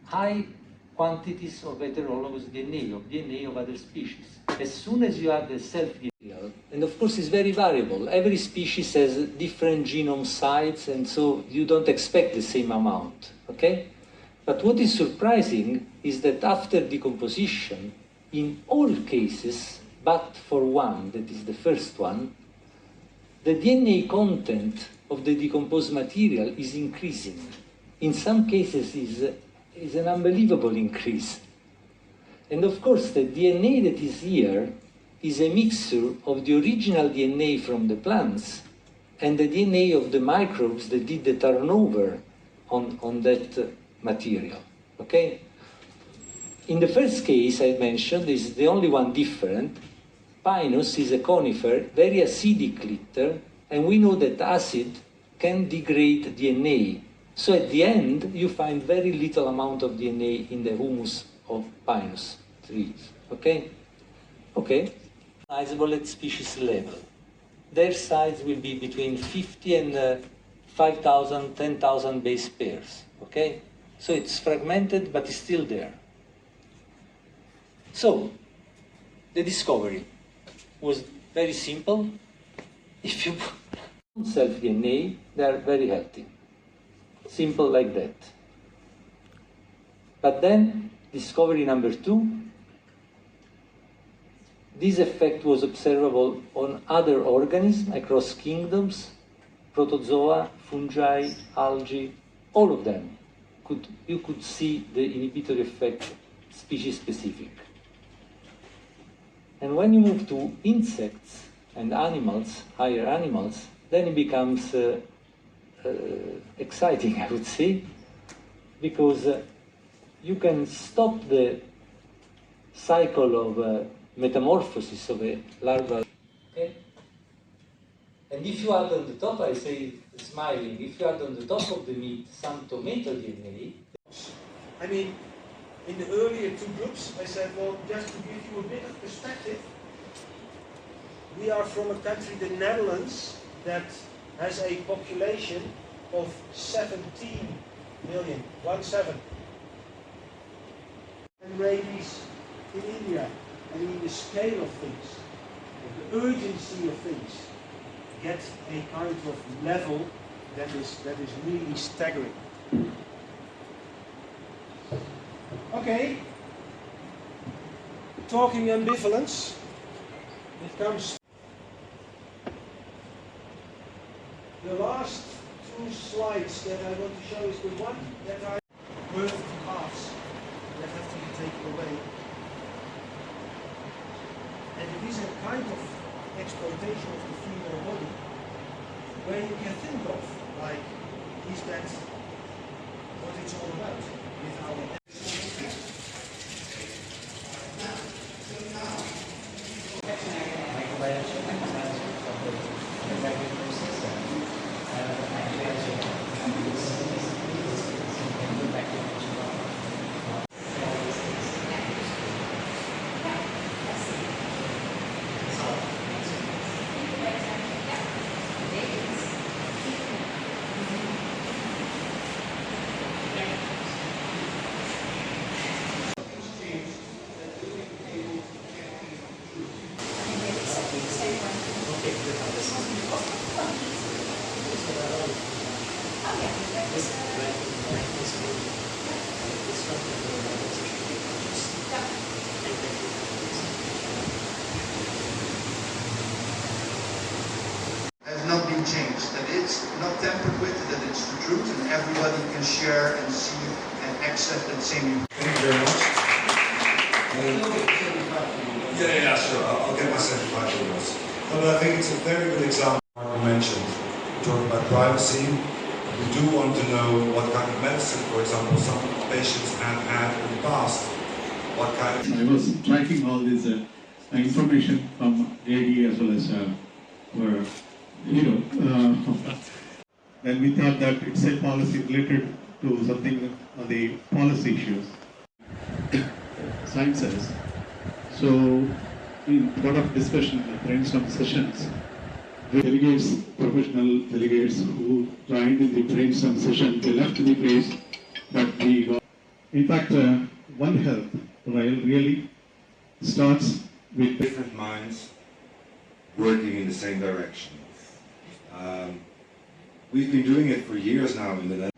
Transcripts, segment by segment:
high quantities of heterologous DNA, of DNA of other species. As soon as you add the self-DNA, and of course it's very variable. Every species has different genome sites, and so you don't expect the same amount, okay? But what is surprising is that after decomposition, in all cases, but for one, that is the first one, the DNA content of the decomposed material is increasing. In some cases is an unbelievable increase. And of course, the DNA that is here is a mixture of the original DNA from the plants and the DNA of the microbes that did the turnover on that material, okay? In the first case I mentioned, this is the only one different. Pinus is a conifer, very acidic litter, and we know that acid can degrade DNA. So at the end, you find very little amount of DNA in the humus of Pinus trees, okay? Okay, sizable at species level. Their size will be between 50 and 5,000, 10,000 base pairs, okay? So it's fragmented, but it's still there. So, the discovery was very simple. If you put self-DNA, they are very healthy. Simple like that. But then, discovery number 2, this effect was observable on other organisms across kingdoms, protozoa, fungi, algae, all of them. You could see the inhibitory effect species-specific. And when you move to insects and animals, higher animals, then it becomes exciting, I would say, because you can stop the cycle of metamorphosis of a larva. Okay? And if you add on the top, I say smiling, if you add on the top of the meat some tomato DNA. I mean, in the earlier 2 groups, I said, well, just to give you a bit of perspective, we are from a country, the Netherlands, that has a population of 17 million, 17. And rabies in India. I mean, the scale of things, the urgency of things, get a kind of level that is really staggering. Okay, talking ambivalence, it comes. The last 2 slides that I want to show is the one that I birth paths that have to be taken away. And it is a kind of exploitation of the female body where you can think of, like, is that what it's all about with our has not been changed, that it's not tampered with, that it's the truth and everybody can share and see and access that same. Thank you very much. Yeah, sure. I'll get my 75 euros. But I think it's a very good example. You mentioned, talking about privacy. We do want to know what kind of medicine, for example, some patients have had in the past. What kind of... I was tracking all this information from AD as well as where, and we thought that it's a policy related to something on the policy issues. Sciences. So, in a lot of discussion, brainstorm sessions, delegates, professional delegates who joined in the brainstorm session, they left the place, but we got In fact, One Health really starts with Different minds working in the same direction. We've been doing it for years now in the Netherlands.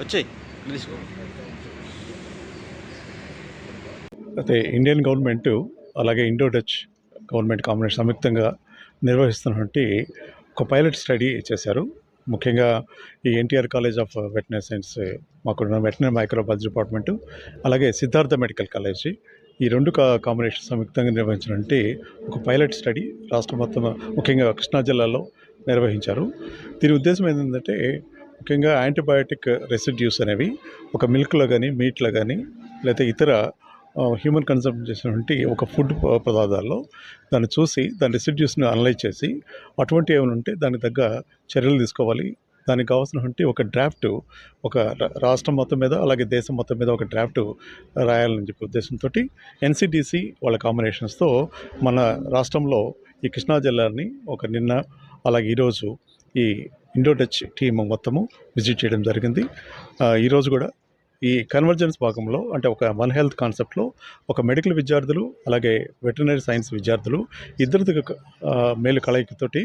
వచ్చేయ్ తీసుకో. అయితే Indian government అలాగే Indo Dutch government combination సంయుక్తంగా నిర్వహిస్తున్నటువంటి ఒక pilot study చేశారు. ముఖ్యంగా ఈ NTR college of veterinary science, మాకున్న వెటనరీ మైక్రోబయాలజీ డిపార్ట్మెంటు, అలాగే సిద్ధార్థ మెడికల్ కాలేజీ, ఈ రెండు కాంబినేషన్ సంయుక్తంగా నిర్వహించినటువంటి ఒక పైలట్ స్టడీ రాష్ట్రం మొత్తం ముఖ్యంగా కృష్ణా జిల్లాలో నిర్వహించారు. దీని ఉద్దేశం ఏంటంటే ముఖ్యంగా యాంటీబయాటిక్ రెసిడ్యూస్ అనేవి ఒక మిల్క్లో కానీ మీట్లో కానీ లేకపోతే ఇతర హ్యూమన్ కన్సంప్షన్ చేసినటువంటి ఒక ఫుడ్ పదార్థాల్లో దాన్ని చూసి దాని రెసిడ్యూస్ని అనలైజ్ చేసి అటువంటి ఏమైనా ఉంటే దానికి తగ్గ చర్యలు తీసుకోవాలి. దానికి కావాల్సినటువంటి ఒక డ్రాఫ్ట్ ఒక రాష్ట్రం మొత్తం మీద అలాగే దేశం మొత్తం మీద ఒక డ్రాఫ్ట్ రాయాలని చెప్పి ఉద్దేశంతో ఎన్సిడిసి వాళ్ళ కాంబినేషన్స్తో మన రాష్ట్రంలో ఈ కృష్ణా జిల్లాని ఒక నిన్న అలాగే ఈరోజు ఈ ఇండో డచ్ టీమ్ మొత్తము విజిట్ చేయడం జరిగింది. ఈరోజు కూడా ఈ కన్వర్జెన్స్ భాగంలో అంటే ఒక వన్ హెల్త్ కాన్సెప్ట్లో ఒక మెడికల్ విద్యార్థులు అలాగే వెటర్నరీ సైన్స్ విద్యార్థులు ఇద్దరిది మేలు కలయికతోటి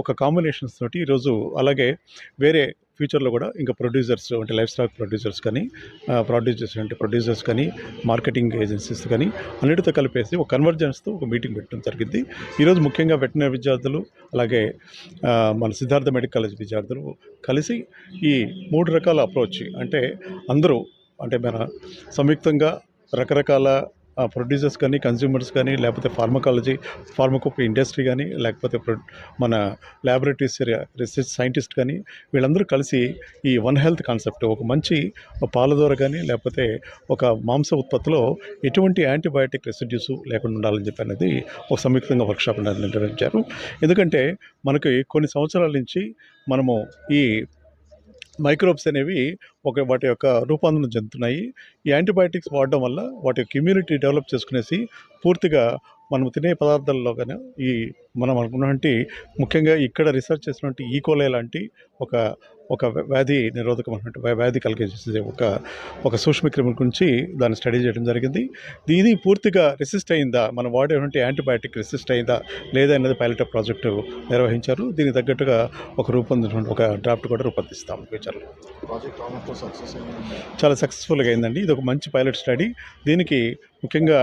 ఒక కాంబినేషన్స్ తోటి ఈరోజు అలాగే వేరే ఫ్యూచర్లో కూడా ఇంకా ప్రొడ్యూసర్స్ అంటే లైఫ్ స్టాక్ ప్రొడ్యూసర్స్ కానీ ప్రొడ్యూసర్స్ కానీ మార్కెటింగ్ ఏజెన్సీస్ కానీ అన్నిటితో కలిపేసి ఒక కన్వర్జెన్స్తో ఒక మీటింగ్ పెట్టడం జరిగింది. ఈరోజు ముఖ్యంగా వెటర్నరీ విద్యార్థులు అలాగే మన సిద్ధార్థ మెడికల్ కాలేజ్ విద్యార్థులు కలిసి ఈ 3 రకాల అప్రోచ్ అంటే అందరూ అంటే మన సంయుక్తంగా రకరకాల ప్రొడ్యూసర్స్ కానీ కన్స్యూమర్స్ కానీ లేకపోతే ఫార్మకోపీ ఇండస్ట్రీ కానీ లేకపోతే మన ల్యాబొరేటరీస్ రీసెర్చ్ సైంటిస్ట్ కానీ వీళ్ళందరూ కలిసి ఈ వన్ హెల్త్ కాన్సెప్ట్ ఒక మంచి పాల ద్వారా కానీ లేకపోతే ఒక మాంస ఉత్పత్తిలో ఎటువంటి యాంటీబయాటిక్ రెసిడ్యూస్ లేకుండా ఉండాలని చెప్పి అనేది ఒక సంయుక్తంగా వర్క్షాప్ నిర్వహించారు. ఎందుకంటే మనకి కొన్ని సంవత్సరాల నుంచి మనము ఈ మైక్రోబ్స్ అనేవి వాటి యొక్క రూపాంతరం చెందుతున్నాయి. ఈ యాంటీబయాటిక్స్ వాడడం వల్ల వాటి యొక్క ఇమ్యూనిటీ డెవలప్ చేసుకునేసి పూర్తిగా మనం తినే పదార్థాల్లో కానీ మనం అనుకున్నటువంటి ముఖ్యంగా ఇక్కడ రీసెర్చ్ చేసినటువంటి ఈకోలై లాంటి ఒక వ్యాధి నిరోధకమైనటువంటి వ్యాధి కలిగేసే ఒక సూక్ష్మక్రిముల గురించి దాన్ని స్టడీ చేయడం జరిగింది. ఇది పూర్తిగా రెసిస్ట్ అయిందా, మనం వాడేటువంటి యాంటీబయాటిక్ రెసిస్ట్ అయిందా లేదా అనేది పైలట్ ప్రాజెక్టు నిర్వహించారు. దీనికి తగ్గట్టుగా ఒక డ్రాఫ్ట్ కూడా రూపొందిస్తాం ఫ్యూచర్లో. చాలా సక్సెస్ఫుల్గా అయిందండి. ఇది ఒక మంచి పైలట్ స్టడీ. దీనికి ముఖ్యంగా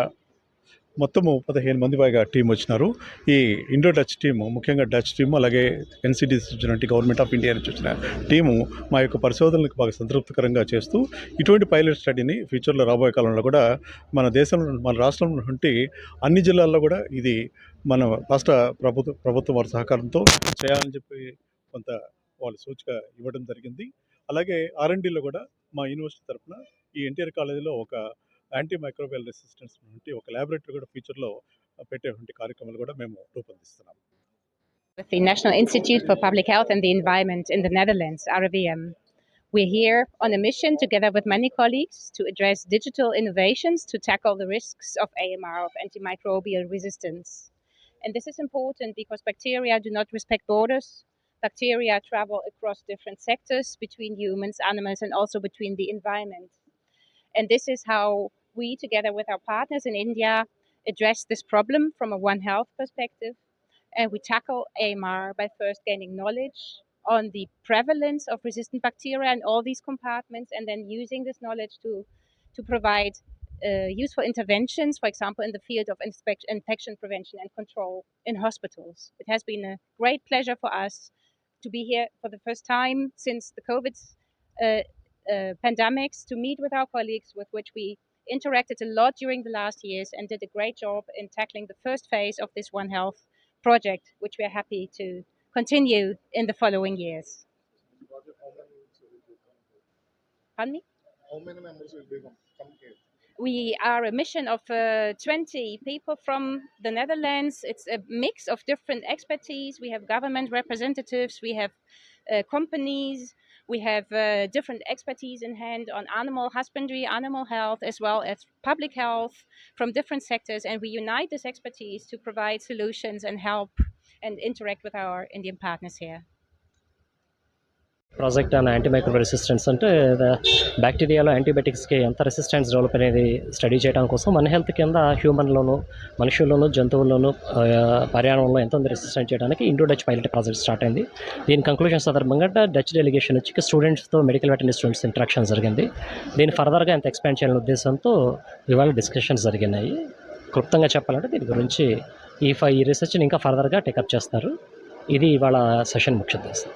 మొత్తము 15 మంది పైగా టీం వచ్చినారు. ఈ ఇండో డచ్ టీము ముఖ్యంగా డచ్ టీము అలాగే ఎన్సిడిసి వచ్చినటువంటి గవర్నమెంట్ ఆఫ్ ఇండియా నుంచి వచ్చిన టీము మా యొక్క పరిశోధనలకు బాగా సంతృప్తికరంగా చేస్తూ ఇటువంటి పైలట్ స్టడీని ఫ్యూచర్లో రాబోయే కాలంలో కూడా మన రాష్ట్రంలో ఉన్నటువంటి అన్ని జిల్లాల్లో కూడా ఇది మన రాష్ట్ర ప్రభుత్వం వారి సహకారంతో చేయాలని చెప్పి కొంత వాళ్ళు సూచిక ఇవ్వడం జరిగింది. అలాగే R&Dలో కూడా మా యూనివర్సిటీ తరఫున ఈ ఎన్టీఆర్ కాలేజీలో ఒక యాంటీ మైక్రోబియల్ రెసిస్టెన్స్ నుండి ఒక ల్యాబొరేటరీ కూడా ఫ్యూచర్లో పెట్టేటువంటి కార్యక్రమాలు కూడా మేము రూపొందిస్తున్నాం. With the National Institute for Public Health and the Environment in the Netherlands, RIVM. We're here on a mission together with many colleagues to address digital innovations to tackle the risks of AMR, of antimicrobial resistance. And this is important because bacteria do not respect borders. Bacteria travel across different sectors between humans, animals, and also between the environment. And this is how we, together with our partners in India, address this problem from a One Health perspective. And we tackle AMR by first gaining knowledge on the prevalence of resistant bacteria in all these compartments, and then using this knowledge to provide useful interventions, for example, in the field of infection prevention and control in hospitals. It has been a great pleasure for us to be here for the first time since the COVID pandemics, to meet with our colleagues with which we interacted a lot during the last years and did a great job in tackling the first phase of this One Health project, which we are happy to continue in the following years. Pardon me? How many members will be come here? We are a mission of 20 people from the Netherlands. It's a mix of different expertise. We have government representatives, we have companies, we have different expertise in hand on animal husbandry, animal health, as well as public health from different sectors. And we unite this expertise to provide solutions and help and interact with our Indian partners here. Project on antimicrobial resistance అంటే బ్యాక్టీరియాలో యాంటీబయాటిక్స్కి ఎంత resistance develop అనేది study చేయడం కోసం మన health కింద హ్యూమన్లోను మనుషుల్లోను జంతువుల్లోను పర్యావరణంలో ఎంత ఉంది రెసిస్టెంట్ చేయడానికి Indo Dutch pilot project start అయింది. దీని కంక్లూజన్ సందర్భంగా డచ్ డెలిగేషన్ వచ్చి స్టూడెంట్స్తో మెడికల్ వెటర్నరీ స్టూడెంట్స్ ఇంటరాక్షన్ జరిగింది. దీన్ని ఫర్దర్గా ఎంత ఎక్స్పాండ్ చేయాలనే ఉద్దేశంతో ఇవాళ డిస్కషన్స్ జరిగినాయి. క్లుప్తంగా చెప్పాలంటే దీని గురించి ఈ రీసెర్చ్ని ఇంకా ఫర్దర్గా టేకప్ చేస్తారు. ఇది ఇవాళ సెషన్ ముఖ్య ఉద్దేశం.